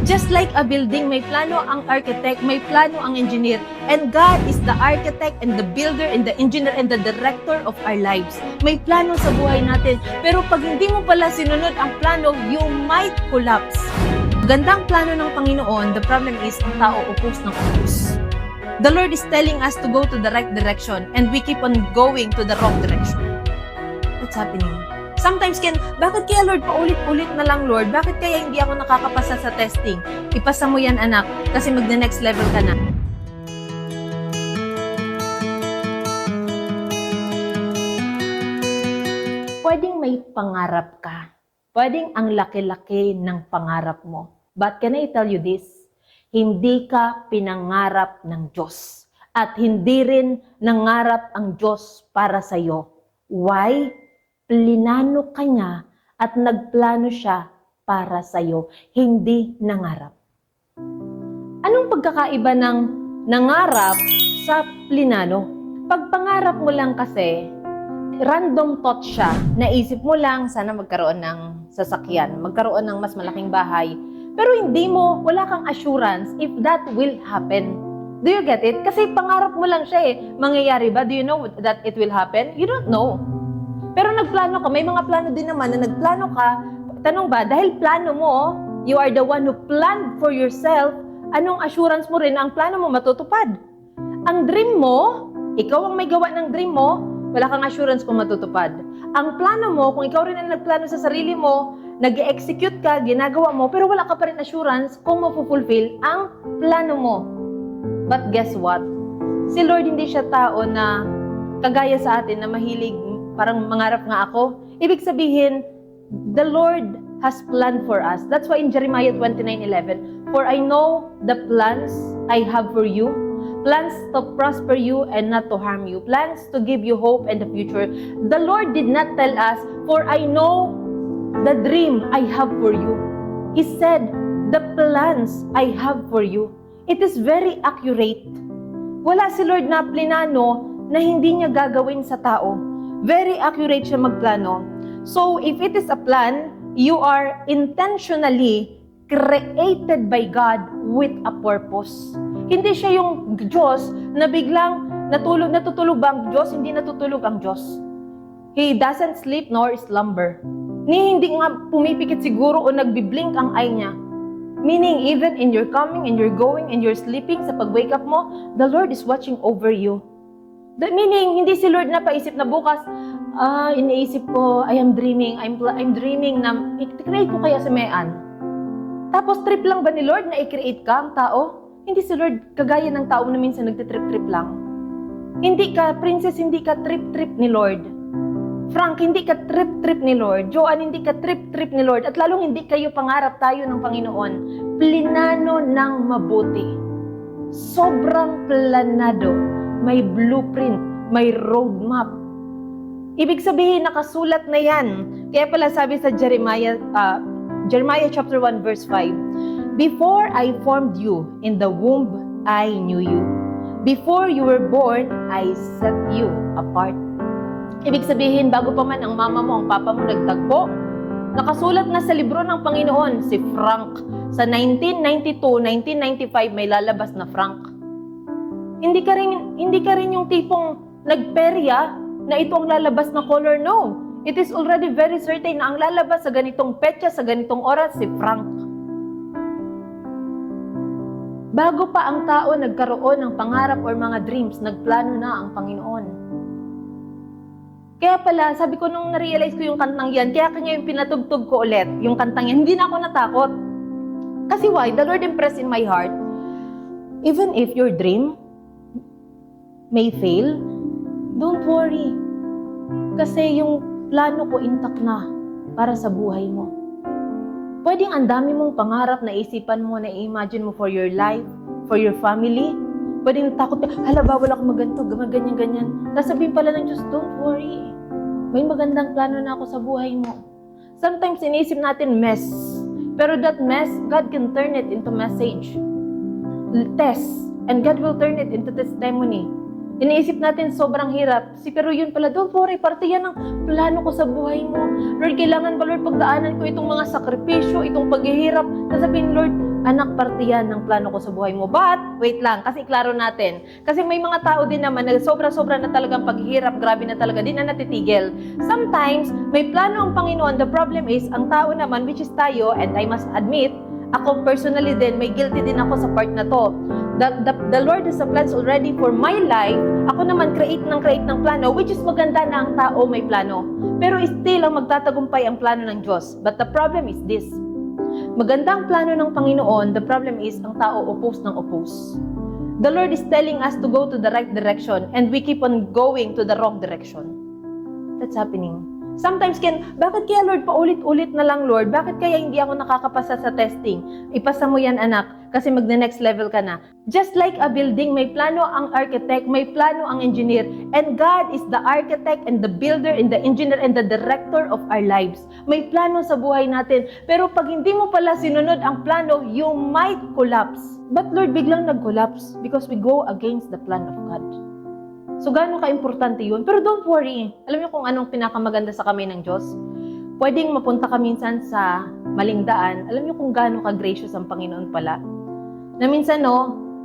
Just like a building, may plano ang architect, may plano ang engineer. And God is the architect and the builder and the engineer and the director of our lives. May plano sa buhay natin. Pero pag hindi mo pala sinunod ang plano, you might collapse. Gandang plano ng Panginoon, the problem is, ang tao upos ng upos. The Lord is telling us to go to the right direction and we keep on going to the wrong direction. What's happening? Sometimes, bakit kaya Lord, paulit-ulit na lang Lord? Bakit kaya hindi ako nakakapasa sa testing? Ipasa mo yan anak, kasi mag-next level ka na. Pwedeng may pangarap ka. Pwedeng ang laki-laki ng pangarap mo. But can I tell you this? Hindi ka pinangarap ng Diyos. At hindi rin nangarap ang Diyos para sa'yo. Why? Plinano ka niya at nagplano siya para sa'yo, hindi nangarap. Anong pagkakaiba ng nangarap sa plinano? Pag pangarap mo lang kasi, random thought siya. Naisip mo lang, sana magkaroon ng sasakyan, magkaroon ng mas malaking bahay. Pero hindi mo, wala kang assurance if that will happen. Do you get it? Kasi pangarap mo lang siya eh. Mangyayari ba? Do you know that it will happen? You don't know. Pero nagplano ka, may mga plano din naman na nagplano ka. Tanong ba, dahil plano mo, you are the one who planned for yourself, anong assurance mo rin na ang plano mo matutupad? Ang dream mo, ikaw ang may gawa ng dream mo, wala kang assurance kung matutupad. Ang plano mo, kung ikaw rin ang nagplano sa sarili mo, nag-execute ka, ginagawa mo, pero wala ka pa rin assurance kung mapufulfill ang plano mo. But guess what? Si Lord hindi siya tao na kagaya sa atin na mahilig parang mangarap nga ako. Ibig sabihin, the Lord has planned for us. That's why in Jeremiah 29:11, for I know the plans I have for you, plans to prosper you and not to harm you, plans to give you hope and the future. The Lord did not tell us, for I know the dream I have for you. He said, the plans I have for you. It is very accurate. Wala si Lord na plinano na hindi niya gagawin sa tao. Very accurate siya magplano. So, if it is a plan, you are intentionally created by God with a purpose. Hindi siya yung Diyos na biglang natutulog ba ang Diyos? Hindi natutulog ang Diyos. He doesn't sleep nor slumber. Hindi nga pumipikit siguro o nagbiblink ang eye niya. Meaning, even in your coming, in your going, in your sleeping, sa pag-wake up mo, the Lord is watching over you. Meaning, hindi si Lord na paisip na bukas, iniisip ko, I am dreaming, I'm dreaming na i-create ko kaya si Mayan. Tapos trip lang ba ni Lord na i-create ka ang tao? Hindi si Lord kagaya ng tao na minsan nagtitrip-trip lang. Hindi ka, princess, hindi ka trip-trip ni Lord. Frank, hindi ka trip-trip ni Lord. Joanne, hindi ka trip-trip ni Lord. At lalong hindi kayo pangarap tayo ng Panginoon. Plinano ng mabuti. Sobrang planado. May blueprint, may roadmap. Ibig sabihin, nakasulat na yan. Kaya pala sabi sa Jeremiah chapter 1 verse 5, before I formed you in the womb, I knew you. Before you were born, I set you apart. Ibig sabihin, bago pa man ang mama mo, ang papa mo nagtagpo, nakasulat na sa libro ng Panginoon, si Frank. Sa 1992, 1995, may lalabas na Frank. Hindi ka rin yung tipong nagperya na ito ang lalabas na color. No. It is already very certain na ang lalabas sa ganitong petsa, sa ganitong oras, si Frank. Bago pa ang tao nagkaroon ng pangarap or mga dreams, nagplano na ang Panginoon. Kaya pala, sabi ko nung na-realize ko yung kantang yan, kaya kanya yung pinatugtog ko ulit, yung kantang yan, hindi na ako natakot. Kasi why? The Lord impressed in my heart, even if your dream may fail, don't worry. Kasi yung plano ko intact na para sa buhay mo. Pwedeng ang dami mong pangarap na isipan mo, na i-imagine mo for your life, for your family. Pwedeng takot ka, hala bawal ako maganto, ganyan-ganyan. Tapos sabihin pala ng Diyos, don't worry. May magandang plano na ako sa buhay mo. Sometimes inisip natin mess. Pero that mess, God can turn it into message. Test. And God will turn it into testimony. Iniisip natin sobrang hirap. Pero yun pala, don't worry, parte yan ng plano ko sa buhay mo. Lord, kailangan ba Lord pagdaanan ko itong mga sakripisyo, itong paghihirap? Sasabihin, Lord, anak, parte yan ng plano ko sa buhay mo. But, wait lang, kasi klaro natin. Kasi may mga tao din naman na sobra-sobra na talagang paghihirap, grabe na talaga, di na natitigil. Sometimes, may plano ang Panginoon. The problem is, ang tao naman, which is tayo, and I must admit, ako personally din, may guilty din ako sa part na to. The Lord has a plans already for my life. Ako naman create ng plano, which is maganda na ang tao may plano. Pero still, ang magtatagumpay ang plano ng Diyos. But the problem is this. Maganda ang plano ng Panginoon, the problem is, ang tao oppose ng oppose. The Lord is telling us to go to the right direction and we keep on going to the wrong direction. That's happening. Sometimes, bakit kaya Lord, paulit-ulit na lang Lord? Bakit kaya hindi ako nakakapasa sa testing? Ipasa mo yan anak, kasi mag-next level ka na. Just like a building, may plano ang architect, may plano ang engineer, and God is the architect and the builder and the engineer and the director of our lives. May plano sa buhay natin, pero pag hindi mo pala sinunod ang plano, you might collapse. But Lord, biglang nag-collapse because we go against the plan of God. So, gaano ka-importante yun? Pero don't worry. Alam niyo kung anong pinakamaganda sa kamay ng Diyos? Pwedeng mapunta ka minsan sa maling daan. Alam niyo kung gaano ka-gracious ang Panginoon pala? Na minsan,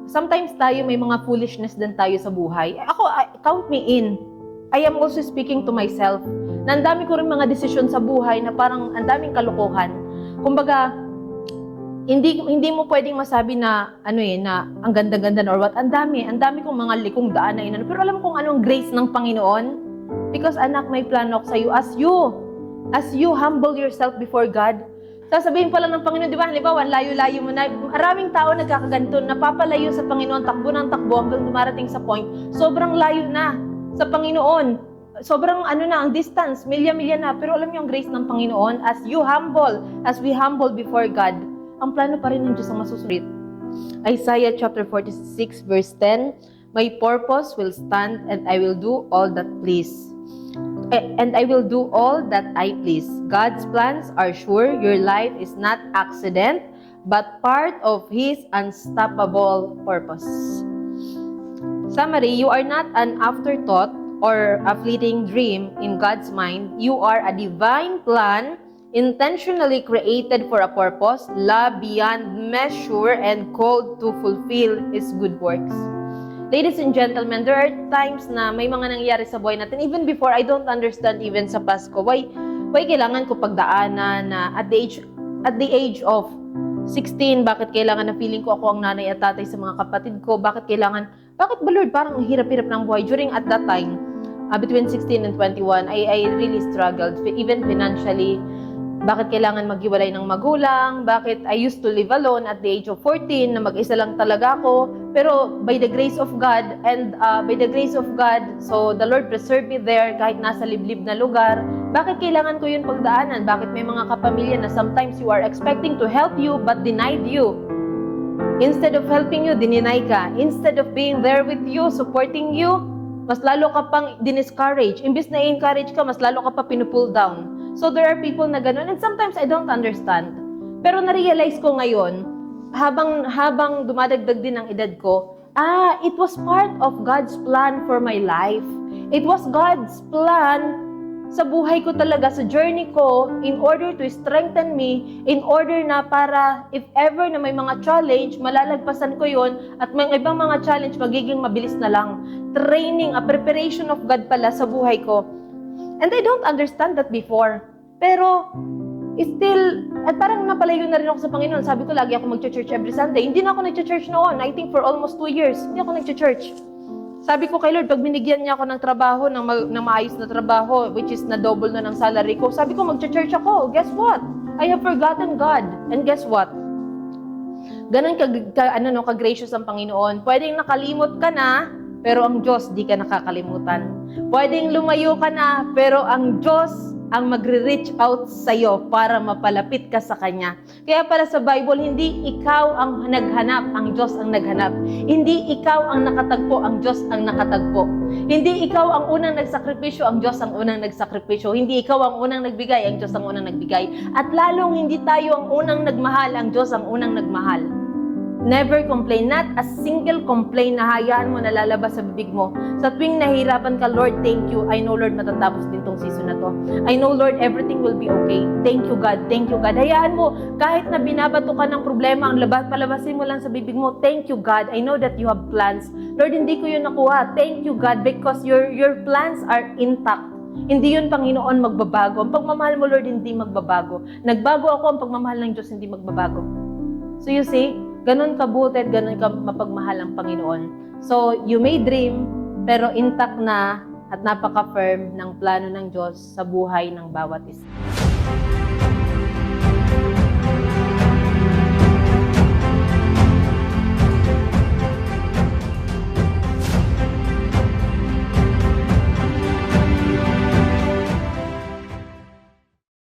sometimes tayo may mga foolishness din tayo sa buhay. Ako, count me in. I am also speaking to myself. Na ang dami ko rin mga desisyon sa buhay na parang ang daming kalokohan. Kumbaga, hindi mo pwedeng masabi na na ang ganda-ganda or what. Ang dami kong mga likong daan na inano. Pero alam kong anong grace ng Panginoon. Because anak, may plano ako sa iyo. As you humble yourself before God, sasabihin pala ng Panginoon, di ba? Halimbawa, layo-layo mo na. Maraming tao nagkakaganto, napapalayo sa Panginoon, takbo ng takbo hanggang dumarating sa point. Sobrang layo na sa Panginoon. Sobrang ang distance, milya-milya na. Pero alam niyo ang grace ng Panginoon, as we humble before God, ang plano pa rin ng Diyos ang masusunod. Isaiah chapter 46 verse 10, my purpose will stand and I will do all that please. And I will do all that I please. God's plans are sure. Your life is not accident, but part of His unstoppable purpose. Summary, you are not an afterthought or a fleeting dream in God's mind. You are a divine plan intentionally created for a purpose, love beyond measure, and called to fulfill His good works. Ladies and gentlemen, there are times na may mga nangyayari sa buhay natin. Even before, I don't understand even sa Pasko. Why kailangan ko pagdaanan na at the age of 16, bakit kailangan na feeling ko ako ang nanay at tatay sa mga kapatid ko? Bakit ba Lord, parang ang hirap-hirap ng buhay? During at that time, between 16 and 21, I really struggled, even financially. Bakit kailangan maghiwalay ng magulang? Bakit I used to live alone at the age of 14 na mag-isa lang talaga ako? Pero by the grace of God so the Lord preserved me there kahit nasa liblib na lugar. Bakit kailangan ko yun pagdaanan? Bakit may mga kapamilya na sometimes you are expecting to help you but denied you? Instead of helping you, dininay ka. Instead of being there with you, supporting you, mas lalo ka pang diniscourage. Imbis na i-encourage ka, mas lalo ka pa pinupull down. So there are people na ganun, and sometimes I don't understand. Pero na-realize ko ngayon, habang dumadagdag din ang edad ko, it was part of God's plan for my life. It was God's plan sa buhay ko talaga, sa journey ko, in order to strengthen me, in order na para if ever na may mga challenge, malalagpasan ko yon, at may ibang mga challenge, magiging mabilis na lang. Training, a preparation of God pala sa buhay ko. And I don't understand that before. Pero, still, at parang napalayo na rin ako sa Panginoon. Sabi ko, lagi ako mag-church every Sunday. Hindi na ako nag-church noon. I think for almost 2 years, hindi ako nag-church. Sabi ko kay Lord, pag binigyan niya ako ng trabaho, ng maayos na trabaho, which is na double na ng salary ko, sabi ko, mag-church ako. Guess what? I have forgotten God. And guess what? Ganun ka-gracious ang Panginoon. Pwedeng nakalimot ka na, pero ang Diyos, di ka nakakalimutan. Pwedeng lumayo ka na, pero ang Diyos ang magre-reach out sa'yo para mapalapit ka sa Kanya. Kaya para sa Bible, hindi ikaw ang naghanap, ang Diyos ang naghanap. Hindi ikaw ang nakatagpo, ang Diyos ang nakatagpo. Hindi ikaw ang unang nagsakripisyo, ang Diyos ang unang nagsakripisyo. Hindi ikaw ang unang nagbigay, ang Diyos ang unang nagbigay. At lalong hindi tayo ang unang nagmahal, ang Diyos ang unang nagmahal. Never complain. Not a single complain na hayaan mo na lalabas sa bibig mo. Sa tuwing nahihirapan ka, Lord, thank you. I know, Lord, matatapos din tong season na to. I know, Lord, everything will be okay. Thank you, God. Thank you, God. Hayaan mo, kahit na binabato ka ng problema, ang palabasin mo lang sa bibig mo, thank you, God. I know that you have plans. Lord, hindi ko yun nakuha. Thank you, God, because your plans are intact. Hindi yun, Panginoon, magbabago. Ang pagmamahal mo, Lord, hindi magbabago. Nagbago ako, ang pagmamahal ng Diyos hindi magbabago. So you see, ganun kabuti at ganun ka mapagmahal ang Panginoon. So you may dream, pero intact na at napaka-firm ng plano ng Diyos sa buhay ng bawat isa.